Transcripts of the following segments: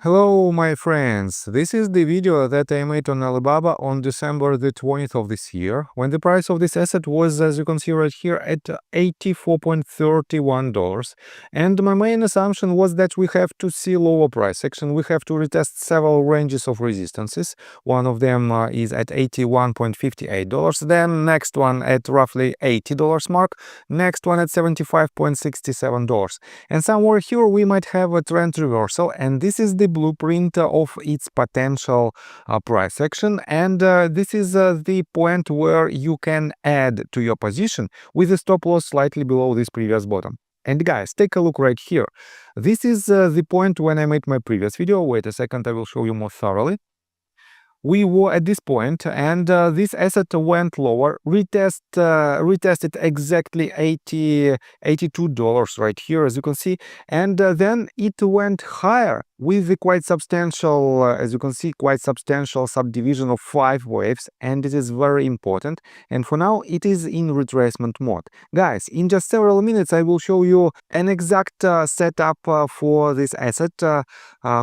Hello my friends, this is the video that I made on Alibaba on December the 20th of this year, when the price of this asset was, as you can see right here, at $84.31. And my main assumption was that we have to see lower price action. We have to retest several ranges of resistances. One of them is at $81.58, then next one at roughly $80 mark, next one at $75.67. And somewhere here we might have a trend reversal, and this is the blueprint of its potential price action, and this is the point where you can add to your position with a stop loss slightly below this previous bottom. And guys, take a look right here. This is the point when I made my previous video. Wait a second, I will show you more thoroughly. We were at this point, and this asset went lower, retested exactly $82 right here, as you can see, and then it went higher with the quite substantial, as you can see, quite substantial subdivision of 5 waves, and it is very important. And for now, it is in retracement mode. Guys, in just several minutes, I will show you an exact setup for this asset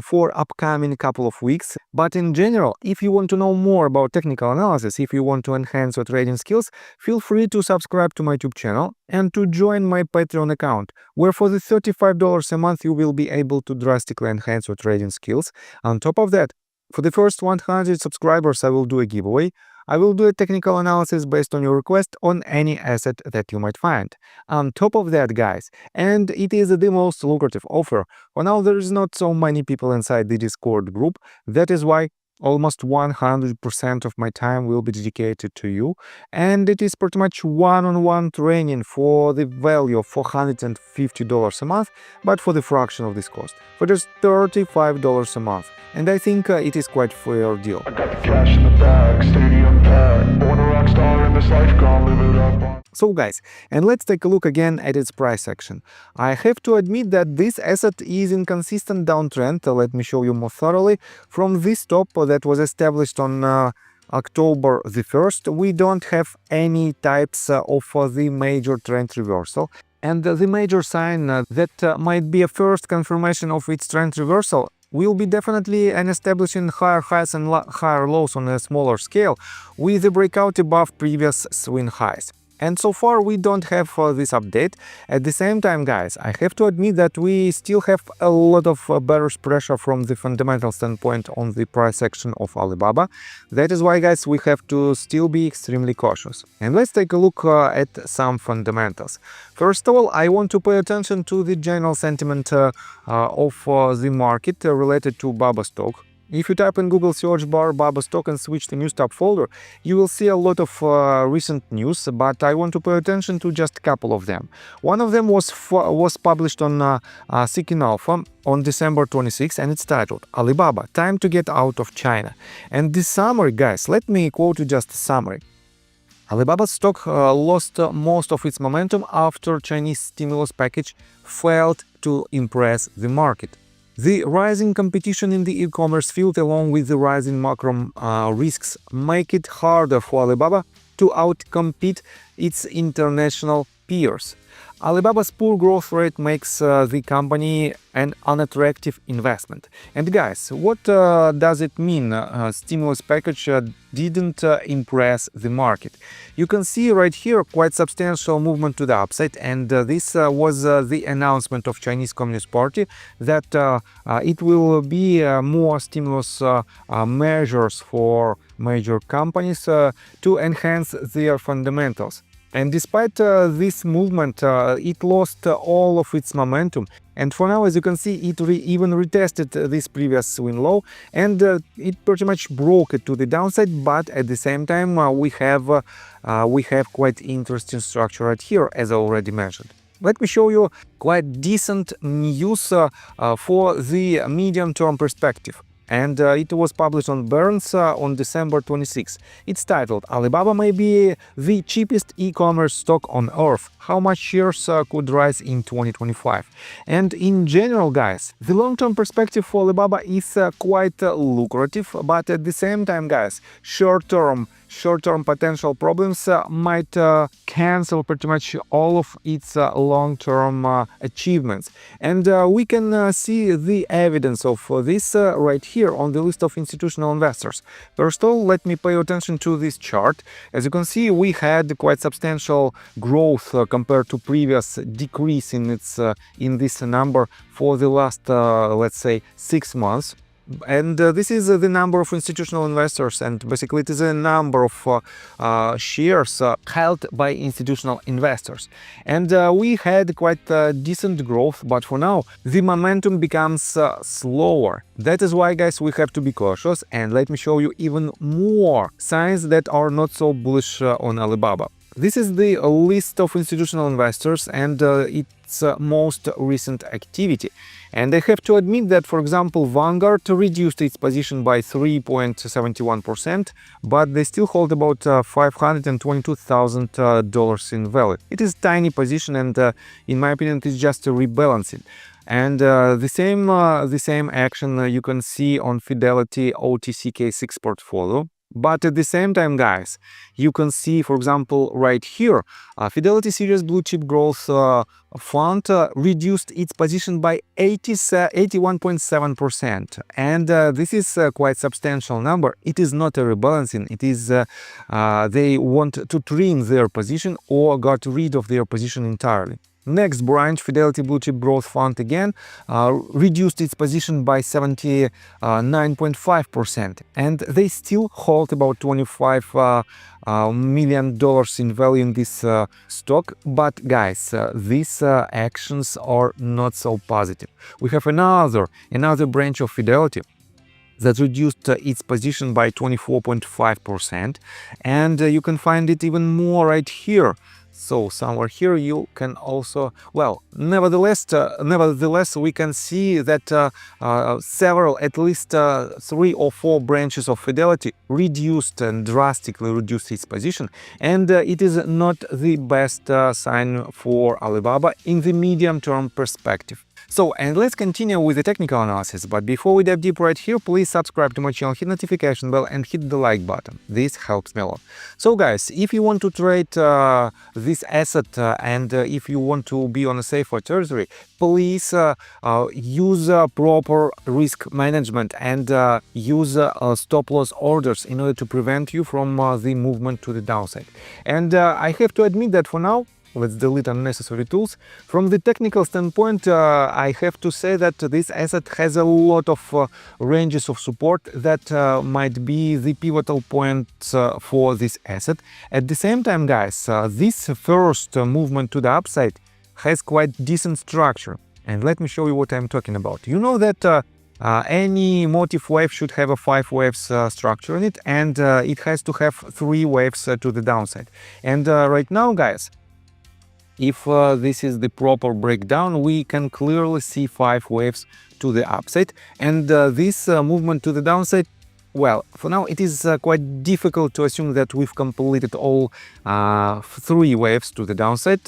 for upcoming couple of weeks. But in general, if you want to know more about technical analysis, if you want to enhance your trading skills, feel free to subscribe to my YouTube channel and to join my Patreon account, where for the $35 a month you will be able to drastically enhance your trading skills. On top of that, for the first 100 subscribers, I will do a giveaway. I will do a technical analysis based on your request on any asset that you might find. On top of that, guys, and it is the most lucrative offer, for now there is not so many people inside the Discord group. That is why almost 100% of my time will be dedicated to you, and it is pretty much one-on-one training for the value of $450 a month, but for the fraction of this cost, for just $35 a month. And I think it is quite fair deal. I got the cash in the bag, stadium packed, born a rock star in this life, gonna live it up. So guys, and let's take a look again at its price action. I have to admit that this asset is in consistent downtrend. Let me show you more thoroughly. From this top that was established on October the 1st, we don't have any types of the major trend reversal. And the major sign that might be a first confirmation of its trend reversal will be definitely an establishing higher highs and higher lows on a smaller scale with a breakout above previous swing highs. And so far we don't have this update. At the same time, guys, I have to admit that we still have a lot of bearish pressure from the fundamental standpoint on the price action of Alibaba. That is why, guys, we have to still be extremely cautious. And let's take a look at some fundamentals. First of all, I want to pay attention to the general sentiment of the market related to BABA stock. If you type in Google search bar BABA stock and switch the news tab folder, you will see a lot of recent news, but I want to pay attention to just a couple of them. One of them was published on Seeking Alpha on December 26, and it's titled Alibaba, Time to Get Out of China. And this summary, guys, let me quote you just a summary. Alibaba's stock lost most of its momentum after Chinese stimulus package failed to impress the market. The rising competition in the e-commerce field, along with the rising macro risks, make it harder for Alibaba to outcompete its international peers. Alibaba's poor growth rate makes the company an unattractive investment. And guys, what does it mean stimulus package didn't impress the market? You can see right here quite substantial movement to the upside, and this was the announcement of Chinese Communist Party that it will be more stimulus measures for major companies to enhance their fundamentals. And despite this movement, it lost all of its momentum. And for now, as you can see, it even retested this previous swing low, and it pretty much broke it to the downside. But at the same time, we have quite interesting structure right here, as I already mentioned. Let me show you quite decent news for the medium-term perspective. And it was published on Burns on December 26. It's titled Alibaba may be the cheapest e-commerce stock on earth. How much shares could rise in 2025? And in general, guys, the long-term perspective for Alibaba is quite lucrative, but at the same time, guys, short-term short-term potential problems might cancel pretty much all of its long-term achievements. And we can see the evidence of this right here on the list of institutional investors. First of all, let me pay attention to this chart. As you can see, we had quite substantial growth compared to previous decrease in this number for the last, let's say, 6 months. And this is the number of institutional investors, and basically it is a number of shares held by institutional investors. And we had quite decent growth, but for now the momentum becomes slower. That is why, guys, we have to be cautious, and let me show you even more signs that are not so bullish on Alibaba. This is the list of institutional investors and its most recent activity. And I have to admit that, for example, Vanguard reduced its position by 3.71%, but they still hold about $522,000 in value. It is a tiny position, and in my opinion, it is just a rebalancing. And the same action you can see on Fidelity OTCK6 portfolio. But at the same time, guys, you can see, for example, right here, Fidelity Series Blue Chip Growth Fund reduced its position by 81.7%. And this is quite substantial number. It is not a rebalancing. It is they want to trim their position or got rid of their position entirely. Next branch, Fidelity Blue Chip Growth Fund, again reduced its position by 79.5%, and they still hold about $25 million in value in this stock. But guys, these actions are not so positive. We have another branch of Fidelity that reduced its position by 24.5%, and you can find it even more right here. So somewhere here you can also, well, nevertheless we can see that several, at least 3 or 4 branches of Fidelity reduced and drastically reduced its position, and it is not the best sign for Alibaba in the medium-term perspective. So, and let's continue with the technical analysis, but before we dive deep right here, please subscribe to my channel, hit notification bell and hit the like button. This helps me a lot. So guys, if you want to trade this asset and if you want to be on a safer territory, please use proper risk management and use stop loss orders in order to prevent you from the movement to the downside. And I have to admit that for now, let's delete unnecessary tools. From the technical standpoint, I have to say that this asset has a lot of ranges of support that might be the pivotal points for this asset. At the same time, guys, this first movement to the upside has quite decent structure. And let me show you what I'm talking about. You know that any motif wave should have a 5 waves structure in it, and it has to have 3 waves to the downside. And right now, guys, if this is the proper breakdown, we can clearly see 5 waves to the upside, and this movement to the downside, well, for now it is quite difficult to assume that we've completed all 3 waves to the downside.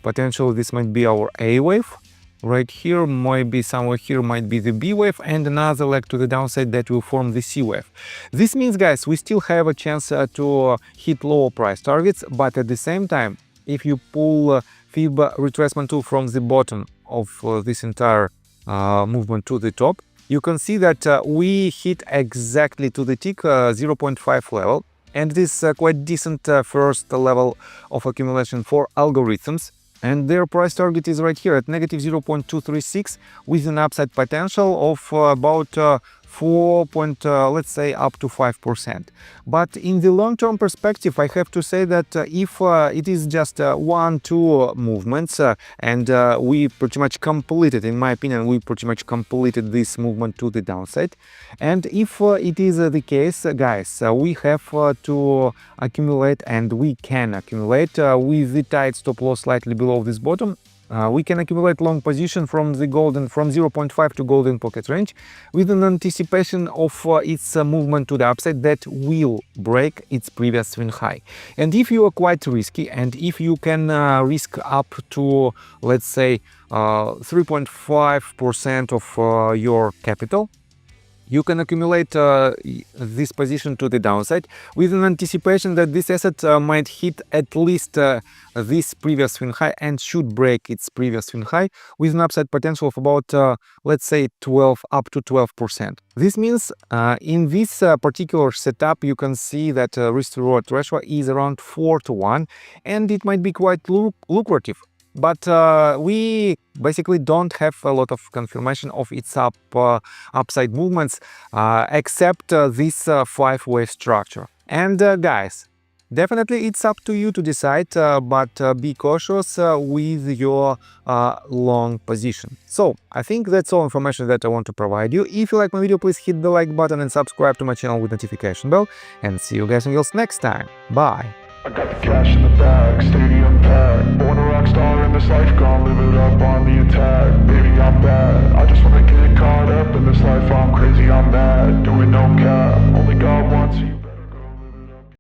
Potentially this might be our A wave. Right here, maybe somewhere here might be the B wave, and another leg to the downside that will form the C wave. This means, guys, we still have a chance to hit lower price targets, but at the same time, if you pull Fib retracement tool from the bottom of this entire movement to the top, you can see that we hit exactly to the tick 0.5 level, and this is quite decent first level of accumulation for algorithms. And their price target is right here at negative 0.236 with an upside potential of about 4 let's say up to 5%. But in the long-term perspective, I have to say that if it is just 1-2 movements and we pretty much completed, in my opinion, we pretty much completed this movement to the downside. And if it is the case, guys, we have to accumulate, and we can accumulate with the tight stop loss slightly below this bottom. We can accumulate long position from the golden, from 0.5 to golden pocket range, with an anticipation of its movement to the upside that will break its previous swing high. And if you are quite risky, and if you can risk up to, let's say, 3.5% of your capital, you can accumulate this position to the downside with an anticipation that this asset might hit at least this previous swing high and should break its previous swing high with an upside potential of about let's say 12 up to 12%. This means in this particular setup you can see that risk to reward ratio is around 4 to 1 and it might be quite lucrative. But we basically don't have a lot of confirmation of its upside movements except this 5-way structure. And guys, definitely it's up to you to decide, but be cautious with your long position. So I think that's all information that I want to provide you. If you like my video, please hit the like button and subscribe to my channel with notification bell. And see you guys and girls next time. Bye! I got the cash in the bag.